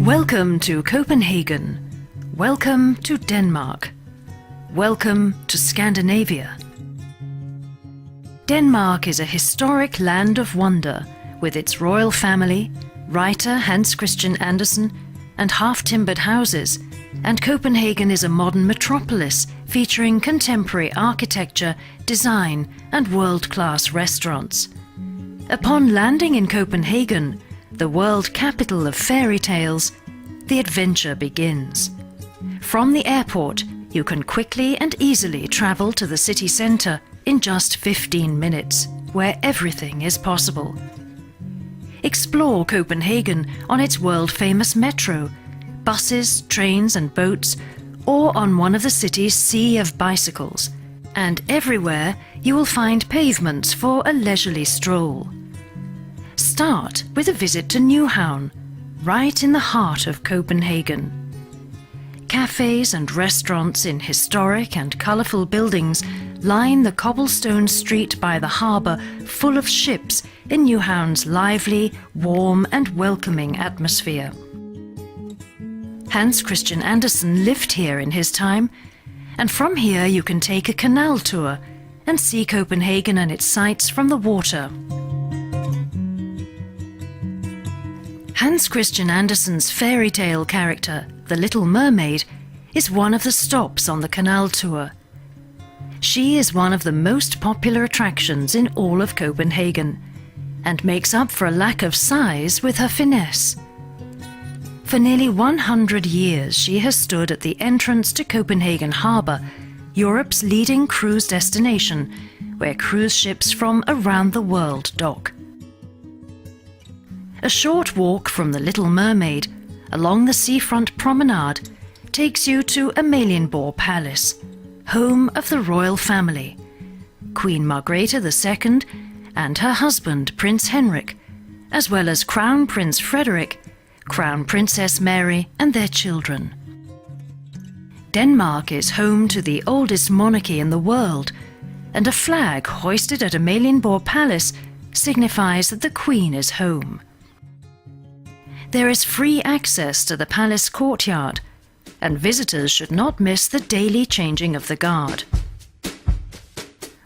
Welcome to Copenhagen. Welcome to Denmark. Welcome to Scandinavia. Denmark is a historic land of wonder with its royal family, writer Hans Christian Andersen, and half-timbered houses, and Copenhagen is a modern metropolis featuring contemporary architecture, design, and world-class restaurants. Upon landing in Copenhagen, the world capital of fairy tales, the adventure begins. From the airport, you can quickly and easily travel to the city centre in just 15 minutes, where everything is possible. Explore Copenhagen on its world-famous metro, buses, trains and boats, or on one of the city's sea of bicycles. And everywhere you will find pavements for a leisurely stroll. Start with a visit to Nyhavn, right in the heart of Copenhagen. Cafes and restaurants in historic and colourful buildings line the cobblestone street by the harbour, full of ships in Nyhavn's lively, warm and welcoming atmosphere. Hans Christian Andersen lived here in his time, and from here you can take a canal tour and see Copenhagen and its sights from the water. Hans Christian Andersen's fairy tale character, the Little Mermaid, is one of the stops on the canal tour. She is one of the most popular attractions in all of Copenhagen, and makes up for a lack of size with her finesse. For nearly 100 years she has stood at the entrance to Copenhagen Harbour, Europe's leading cruise destination, where cruise ships from around the world dock. A short walk from the Little Mermaid, along the seafront promenade, takes you to Amalienborg Palace, home of the royal family, Queen Margrethe II and her husband Prince Henrik, as well as Crown Prince Frederik, Crown Princess Mary and their children. Denmark is home to the oldest monarchy in the world, and a flag hoisted at Amalienborg Palace signifies that the Queen is home. There is free access to the palace courtyard, and visitors should not miss the daily changing of the guard.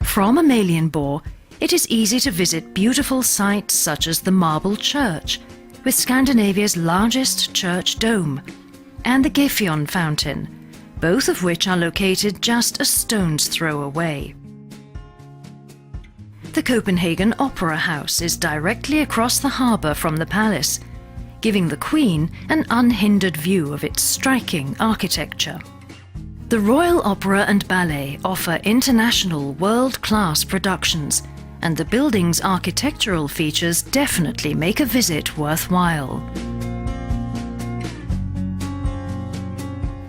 From Amalienborg, it is easy to visit beautiful sights such as the Marble Church, with Scandinavia's largest church dome, and the Gefjon Fountain, both of which are located just a stone's throw away. The Copenhagen Opera House is directly across the harbour from the palace, giving the Queen an unhindered view of its striking architecture. The Royal Opera and Ballet offer international world-class productions, and the building's architectural features definitely make a visit worthwhile.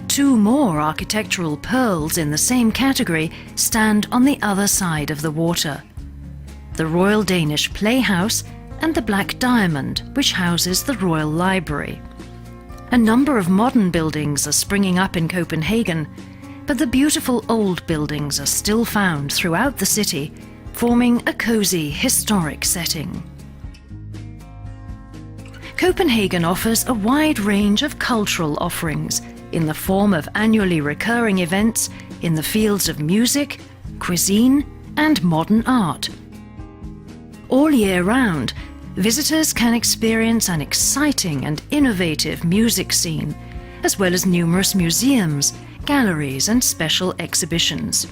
Two more architectural pearls in the same category stand on the other side of the water: the Royal Danish Playhouse and the Black Diamond, which houses the Royal Library. A number of modern buildings are springing up in Copenhagen, but the beautiful old buildings are still found throughout the city, forming a cosy, historic setting. Copenhagen offers a wide range of cultural offerings in the form of annually recurring events in the fields of music, cuisine, and modern art. All year round, visitors can experience an exciting and innovative music scene, as well as numerous museums, galleries and special exhibitions.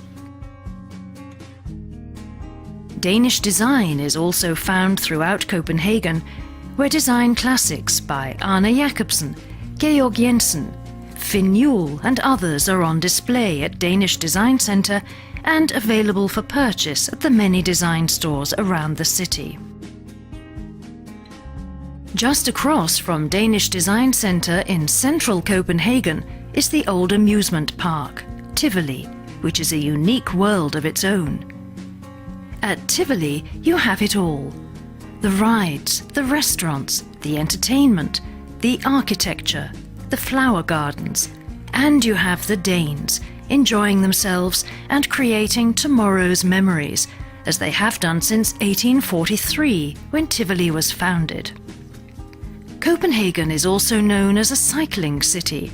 Danish design is also found throughout Copenhagen, where design classics by Arne Jacobsen, Georg Jensen, Finn Juhl and others are on display at Danish Design Centre and available for purchase at the many design stores around the city. Just across from Danish Design Centre in central Copenhagen is the old amusement park, Tivoli, which is a unique world of its own. At Tivoli you have it all: the rides, the restaurants, the entertainment, the architecture, the flower gardens, and you have the Danes enjoying themselves and creating tomorrow's memories, as they have done since 1843, when Tivoli was founded. Copenhagen is also known as a cycling city,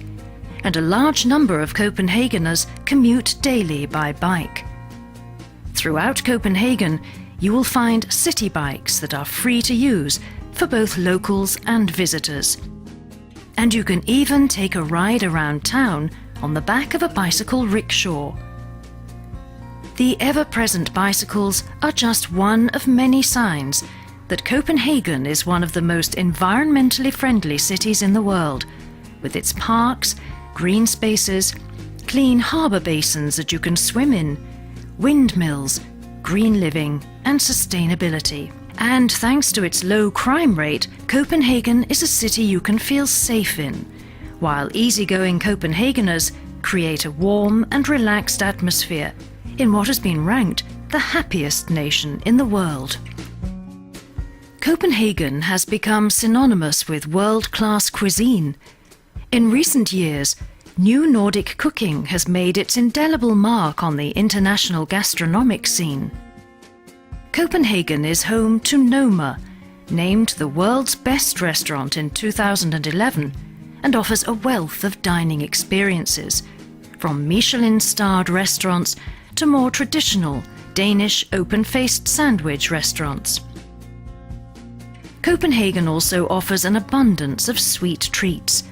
and a large number of Copenhageners commute daily by bike. Throughout Copenhagen, you will find city bikes that are free to use for both locals and visitors. And you can even take a ride around town on the back of a bicycle rickshaw. The ever-present bicycles are just one of many signs that Copenhagen is one of the most environmentally friendly cities in the world, with its parks, green spaces, clean harbour basins that you can swim in, windmills, green living and sustainability. And thanks to its low crime rate, Copenhagen is a city you can feel safe in, while easygoing Copenhageners create a warm and relaxed atmosphere in what has been ranked the happiest nation in the world. Copenhagen has become synonymous with world-class cuisine. In recent years, new Nordic cooking has made its indelible mark on the international gastronomic scene. Copenhagen is home to Noma, named the world's best restaurant in 2011, and offers a wealth of dining experiences, from Michelin-starred restaurants to more traditional Danish open-faced sandwich restaurants. Copenhagen also offers an abundance of sweet treats.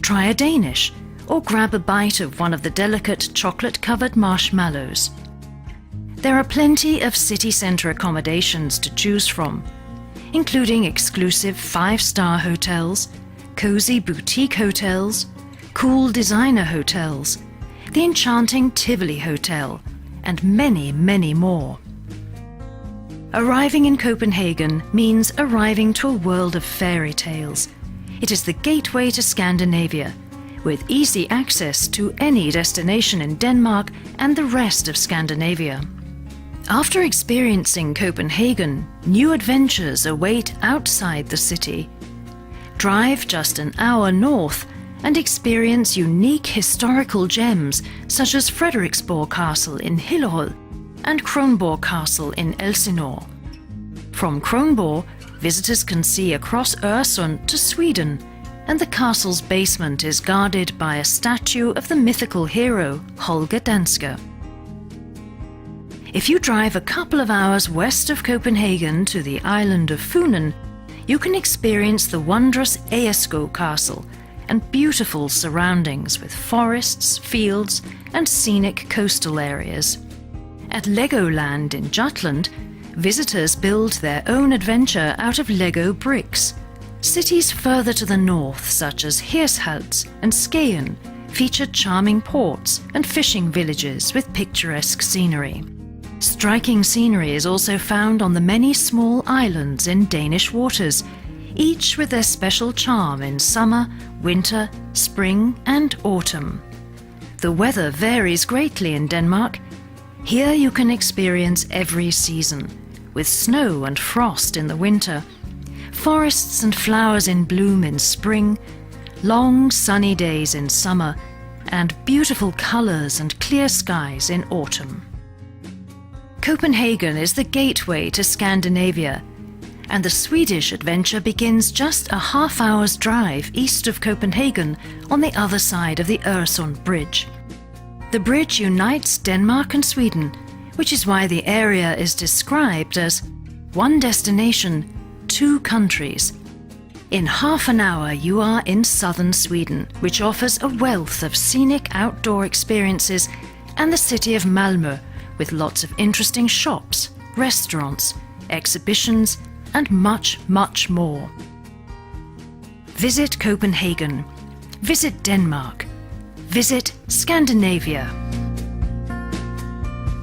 Try a Danish, or grab a bite of one of the delicate chocolate-covered marshmallows. There are plenty of city centre accommodations to choose from, including exclusive 5-star hotels, cosy boutique hotels, cool designer hotels, the enchanting Tivoli Hotel, and many, many more. Arriving in Copenhagen means arriving to a world of fairy tales. It is the gateway to Scandinavia, with easy access to any destination in Denmark and the rest of Scandinavia. After experiencing Copenhagen, new adventures await outside the city. Drive just an hour north and experience unique historical gems such as Frederiksborg Castle in Hillerød and Kronborg Castle in Elsinore. From Kronborg, visitors can see across Öresund to Sweden, and the castle's basement is guarded by a statue of the mythical hero Holger Danske. If you drive a couple of hours west of Copenhagen to the island of Funen, you can experience the wondrous Agerskov Castle and beautiful surroundings with forests, fields and scenic coastal areas. At Legoland in Jutland, visitors build their own adventure out of Lego bricks. Cities further to the north, such as Hirtshals and Skagen, feature charming ports and fishing villages with picturesque scenery. Striking scenery is also found on the many small islands in Danish waters, each with their special charm in summer, winter, spring and autumn. The weather varies greatly in Denmark. Here you can experience every season, with snow and frost in the winter, forests and flowers in bloom in spring, long sunny days in summer, and beautiful colours and clear skies in autumn. Copenhagen is the gateway to Scandinavia, and the Swedish adventure begins just a half-hour's drive east of Copenhagen on the other side of the Øresund Bridge. The bridge unites Denmark and Sweden, which is why the area is described as one destination, two countries. In half an hour you are in southern Sweden, which offers a wealth of scenic outdoor experiences, and the city of Malmö, with lots of interesting shops, restaurants, exhibitions and much, much more. Visit Copenhagen. Visit Denmark. Visit Scandinavia.